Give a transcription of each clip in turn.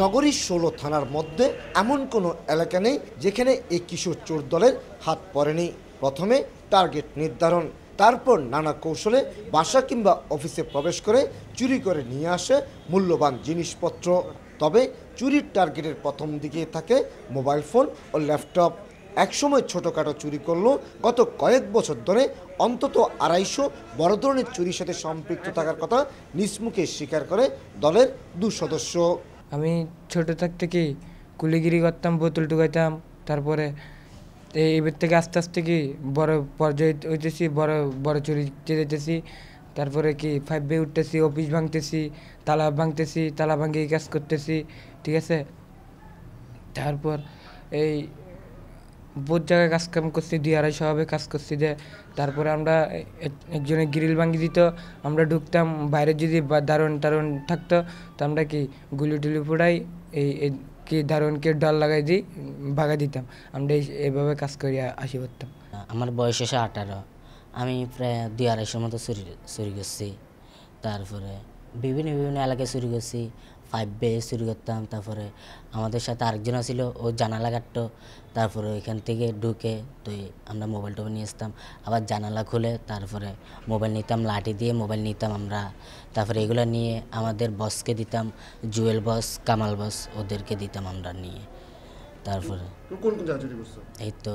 নগরীর ১৬ থানার মধ্যে এমন কোনো এলাকা নেই যেখানে এই কিশোর চোর দলের হাত পড়েনি। প্রথমে টার্গেট নির্ধারণ, তারপর নানা কৌশলে বাসা কিংবা অফিসে প্রবেশ করে চুরি করে নিয়ে আসে মূল্যবান জিনিসপত্র। তবে চুরির টার্গেটের প্রথম দিকে থাকে মোবাইল ফোন ও ল্যাপটপ। একসময় ছোটোখাটো চুরি করলেও গত কয়েক বছর ধরে অন্তত ২৫০ বড় ধরনের চুরির সাথে সম্পৃক্ত থাকার কথা নিজ স্বীকার করে দলের ২ সদস্য। আমি ছোট থাকতে কি কুলিগিরি করতাম, বোতল টুকাইতাম, তারপরে এবার থেকে আস্তে আস্তে কি বড় পর্যায়ে হইতেছি, বড় বড় চুরি যেতেছি। তারপরে কি 5 উঠতেছি, অফিস ভাঙতেছি, তালা ভাঙতেছি, তালা ভাঙিয়ে কাজ করতেছি, ঠিক আছে। তারপর এই বহুত জায়গায় কাজ কাম করছি, ২-২৫০ ভাবে কাজ করছি। যে তারপরে আমরা একজনের গ্রিল ভাঙি দিত, আমরা ঢুকতাম, বাইরে যদি দারুণ থাকতো তো আমরা কি গুলি টুলি ফুটাই এই কি দারুণকে ডর লাগাই দিই, ভাগা দিতাম। আমরা এইভাবে কাজ করিয়া আসি করতাম। আমার বয়স এসে 18, আমি প্রায় ২-২৫০ মতো চুরি করছি। তারপরে বিভিন্ন এলাকায় চুরি করছি, 5 চুরি করতাম। তারপরে আমাদের সাথে আরেকজন ছিল, ও জানালা কাটতো, তারপরে ওইখান থেকে ঢুকে তো আমরা মোবাইল টোবাইল নিয়ে আসতাম, আবার জানালা খুলে তারপরে মোবাইল নিতাম, লাঠি দিয়ে মোবাইল নিতাম আমরা। তারপরে এগুলো নিয়ে আমাদের বসকে দিতাম, জুয়েল বস, কামাল বস, ওদেরকে দিতাম আমরা নিয়ে। তারপরে এই তো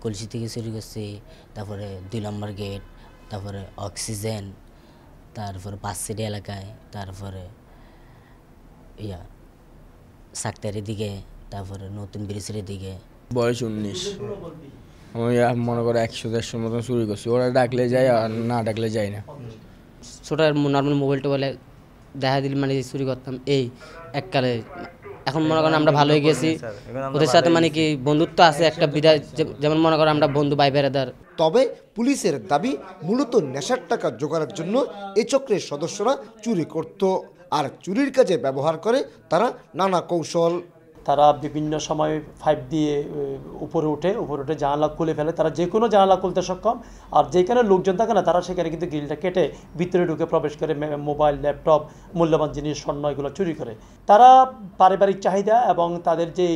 কলসি থেকে চুরি করছি, তারপরে 2 নম্বর গেট, তারপরে অক্সিজেন, তারপরে 5 সিটি এলাকায়, তারপরে সাক্তারের দিকে, তারপরে নতুন ব্রিজের দিকে। বয়স 19, আমি মনে করো 100-150 মতন চুরি করছি। ওরা ডাকলে যাই আর না ডাকলে যাই না। ছোটো নর্মাল মোবাইল টোবাইলে দেখা দিল মানে চুরি করতাম এই এককালে। এখন মনে করেন আমরা ভালো হয়ে গেছি, ওদের সাথে মানে কি বন্ধুত্ব আছে একটা বিদায়, যেমন মনে করেন আমরা বন্ধু ভাই বেড়াদার। তবে পুলিশের দাবি মূলত নেশার টাকা জোগাড়ের জন্য এই চক্রের সদস্যরা চুরি করত, আর চুরির কাজে ব্যবহার করে তারা নানা কৌশল। তারা বিভিন্ন সময় 5 দিয়ে উপরে উঠে জানালা খুলে ফেলে। তারা যে কোনো জানালা খুলতে সক্ষম, আর যেখানে লোকজন থাকে না তারা সেখানে কিন্তু গ্রিলটা কেটে ভিতরে ঢুকে প্রবেশ করে মোবাইল, ল্যাপটপ, মূল্যবান জিনিস, স্বর্ণ এগুলো চুরি করে। তারা পারিবারিক চাহিদা এবং তাদের যে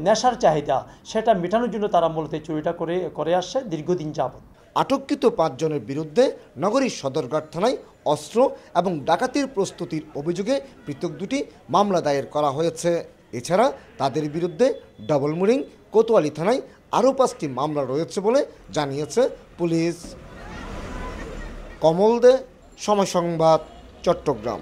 নেশার চাহিদা সেটা মেটানোর জন্য তারা মূলত চুরিটা করে আসছে দীর্ঘদিন যাবত। আটককৃত 5 জনের বিরুদ্ধে নগরীর সদরঘাট থানায় অস্ত্র এবং ডাকাতির প্রস্তুতির অভিযোগে পৃথক 2টি মামলা দায়ের করা হয়েছে। এছাড়া তাদের বিরুদ্ধে ডাবলমুরিং, কোতোয়ালি থানায় আরও 5টি মামলা রয়েছে বলে জানিয়েছে পুলিশ। কমল দে, সময় সংবাদ, চট্টগ্রাম।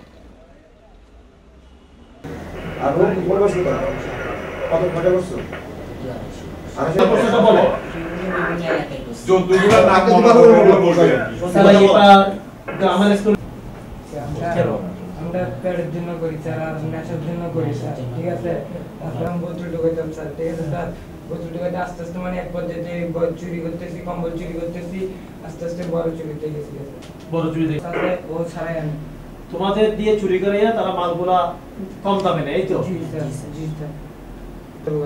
আমরা পেটের জন্য করি স্যার, আর নেশার জন্য করি স্যার, ঠিক আছে। তারপরে আমি বোতল ঢুকাইতাম স্যার, ঠিক আছে স্যার। বোতল ঢুকাইতে আস্তে আস্তে মানে এক পর্যায়ে চুরি করতেছি, কম্বল চুরি করতেছি, আস্তে আস্তে বড় চুরিতে গেছি। বড় চুরি তাহলে ও ছাড়াই আমি তোমাদের দিয়ে চুরি করাইয়া তারা মালগুলা কম দামে নেয়, এই তো? জি স্যার, জি স্যার।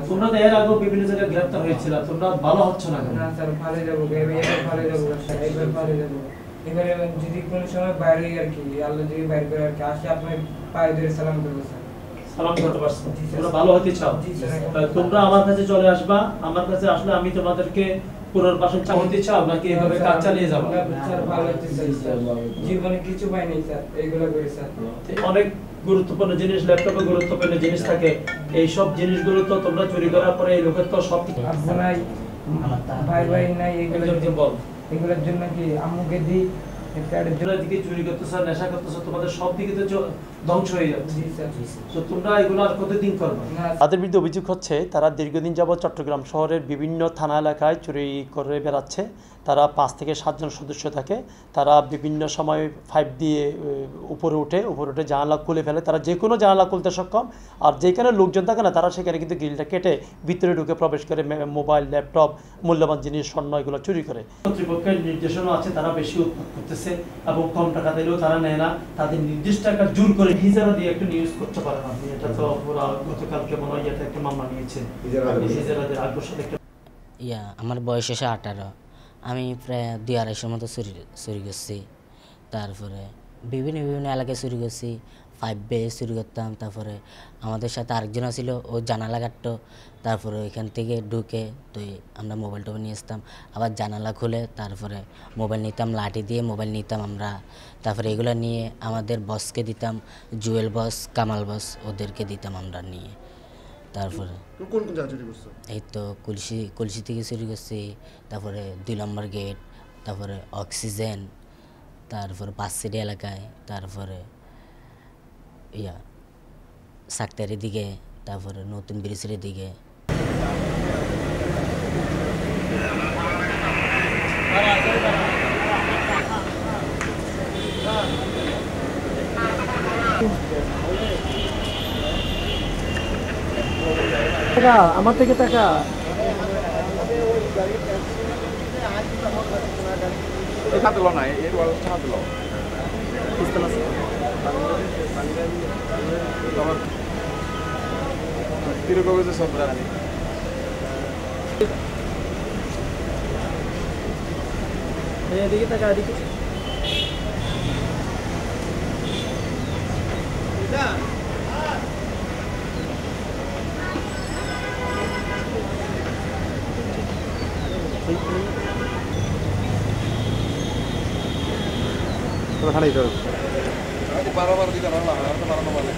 তোমরা তো এর আগেও বিভিন্ন জায়গায় গ্রেফতার হয়েছিল, তোমরা ভালো হচ্ছ না কেন? না স্যার, ভালো যাবো, এবার ভালো যাবো স্যার, এবার ভালো যাবো। এবারে যদি কোনো সময় বাইরে আর কি, আল্লাহ যদি বাইরে করে আর কি আসে, আপনার পায়ে ধরে সালাম করবো স্যার। সালাম করতে পারছো? তোমরা ভালো হতে চাও? তোমরা আমার কাছে চলে আসবা, আমার কাছে আসলে আমি তোমাদেরকে পুনর্বাসন চাইতে চাও নাকি এভাবে কাজ চালিয়ে যাবো? স্যার ভালো হতে চাই স্যার, জীবনে কিছু পাই নাই স্যার, এইগুলো করে স্যার। অনেক গুরুত্বপূর্ণ জিনিস, ল্যাপটপে গুরুত্বপূর্ণ জিনিস থাকে, এই সব জিনিসগুলো তো তোমরা চুরি করার পরে এই লোকের তো সব আব্বু নাই, ভাই নাই, এগুলোর জন্য কি আম্মুকে দিই, দিকে চুরি করতেছ, নেশা করতেছ, তোমাদের সব দিকে তো ধ্বংস হয়ে যাচ্ছে। তো তোমরা এগুলো আর কতদিন করবে? তাদের বিরুদ্ধে অভিযোগ হচ্ছে তারা দীর্ঘদিন যাবত চট্টগ্রাম শহরের বিভিন্ন থানা এলাকায় চুরি করে বেড়াচ্ছে। তারা 5 থেকে 7 জন সদস্য থাকে। তারা বিভিন্ন সময় 5 দিয়ে উপরে উঠে জানালা খুলে ফেলে। তারা যে কোনো জানালা খুলতে সক্ষম, আর যেখানে লোকজন থাকে না তারা সেখানে কিন্তু গ্রিলটা কেটে ভিতরে ঢুকে প্রবেশ করে মোবাইল, ল্যাপটপ, মূল্যবান জিনিস, স্বর্ণ এগুলো চুরি করে। কর্তৃপক্ষের নির্দেশনা আছে, তারা বেশি উৎপাদ করতেছে এবং কম টাকা দিলেও তারা নেয় না। তাদের নির্দিষ্ট টাকা জোর করে হিজারা দিয়ে একটা নিউজ করতে পারেন আপনি। এটা তো পুরো গতকালকে মনে হয় একটা মামলা নিয়েছেন হিজারাদের আগ্রসর একটা। আমার বয়স এসে 18, আমি প্রায় 2-250 মতো চুরি করছি। তারপরে বিভিন্ন এলাকায় চুরি করছি, 5B চুরি করতাম। তারপরে আমাদের সাথে আরেকজন ছিল, ও জানালা কাটতো। তারপরে ওইখান থেকে ঢুকে তো আমরা মোবাইল টোবাইল নিয়ে আসতাম, আবার জানালা খুলে তারপরে মোবাইল নিতাম, লাঠি দিয়ে মোবাইল নিতাম আমরা। তারপরে এগুলো নিয়ে আমাদের বসকে দিতাম, জুয়েল বস, কামাল বস, ওদেরকে দিতাম আমরা নিয়ে। তারপরে কোন কোন জায়গা চুরি করছো? এই তো কলসি থেকে চুরি করছি, তারপরে 2 নম্বর গেট, তারপরে অক্সিজেন, তারপরে পাঁচসিটি এলাকায়, তারপরে সাক্তারের দিকে, তারপরে নতুন ব্রিজের দিকে। আমার থেকে টাকা এদিকে টাকা এদিকে খানাই ধরো বারবার দিতে পারলাম বাড়ানো বলে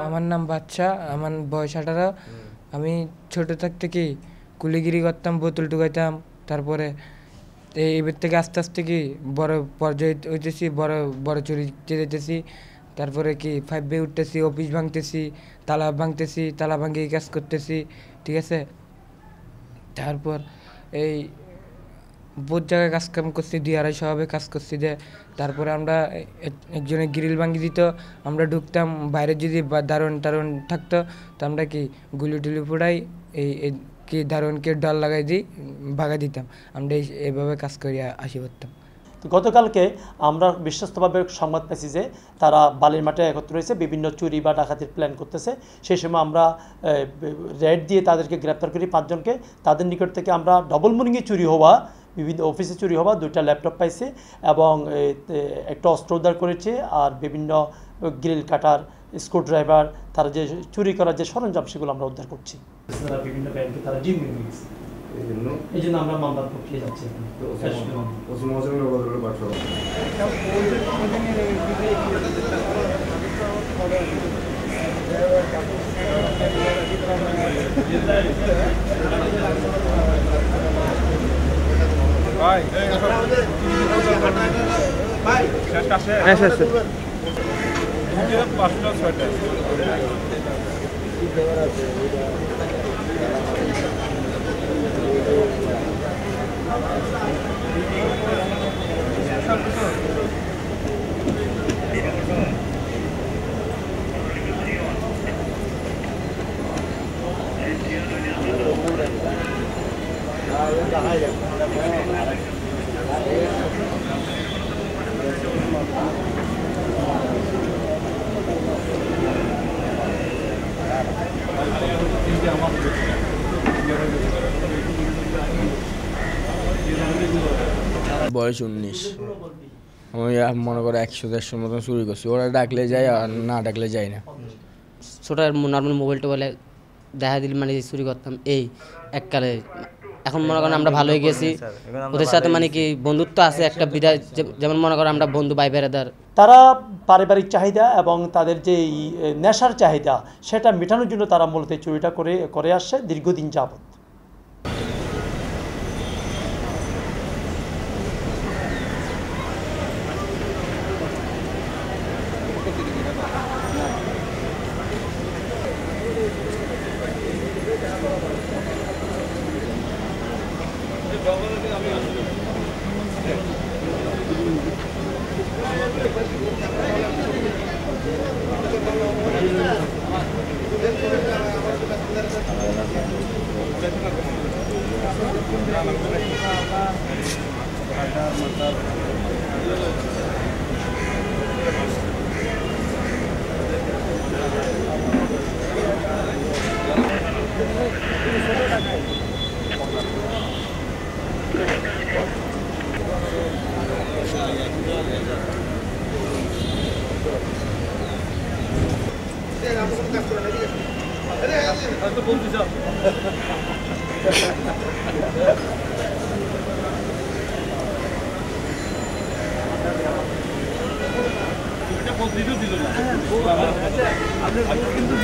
আমার নাম বাচ্চা, আমার বয়স 18। আমি ছোট থাকতে কি কুলিগিরি করতাম, বোতল টুকাইতাম। তারপরে এবার থেকে আস্তে আস্তে কি বড় পর্যায়ে হইতেছি, বড় বড় চুরি যেতেছি। তারপরে কি 5B উঠতেছি, অফিস ভাঙতেছি, তালা ভাঙতেছি, তালা ভাঙিয়ে কাজ করতেছি, ঠিক আছে। তারপর এই বহুত জায়গায় কাজ কাম করছি, 2-250 হবে কাজ করছি যে। তারপরে আমরা একজনের গ্রিল ভাঙি দিত, আমরা ঢুকতাম, বাইরে যদি দারোয়ান টারোয়ান থাকতো তো আমরা কি গুলি টুলি ফুটাই এই কি দারোয়ানকে ডর লাগাই দিই, ভাগাই দিতাম। আমরা এইভাবে কাজ করিয়া আসি করতাম। তো গতকালকে আমরা বিশ্বস্তভাবে সংবাদ পেয়েছি যে তারা বালির মাঠে একত্র হয়েছে, বিভিন্ন চুরি বা ডাকাতির প্ল্যান করতেছে। সেই সময় আমরা রেড দিয়ে তাদেরকে গ্রেপ্তার করি 5 জনকে। তাদের নিকট থেকে আমরা ডবল মর্নিংয়ে চুরি হওয়া, বিভিন্ন অফিসে চুরি হওয়া 2টা ল্যাপটপ পাইছি এবং একটা অস্ত্র উদ্ধার করেছে, আর বিভিন্ন গ্রিল কাটার, স্ক্রুড্রাইভার, তারা যে চুরি করার যে সরঞ্জাম সেগুলো আমরা উদ্ধার করছি। বিভিন্ন ব্যাংকে তারা জিম্মি হয়ে গেছে, এই জন্য আমরা মামলার প্রক্রিয়া যাচ্ছি। বয়স 19। আমি মনে করো 100-150 মতন চুরি করছি। ওরা ডাকলে যায় আর না ডাকলে যায় না। ছোটো নর্মাল মোবাইল টোবাইলে দেখা দিল মানে চুরি করতাম এই এককালে। এখন মনে করেন আমরা ভালো হয়ে গেছি, ওদের সাথে মানে কি বন্ধুত্ব আছে একটা বিদায়, যেমন মনে করেন আমরা বন্ধু ভাই বেড়াদার। তারা পারিবারিক চাহিদা এবং তাদের যে নেশার চাহিদা সেটা মেটানোর জন্য তারা মূলত চুরিটা করে আসছে দীর্ঘদিন যাবত। কিন্তু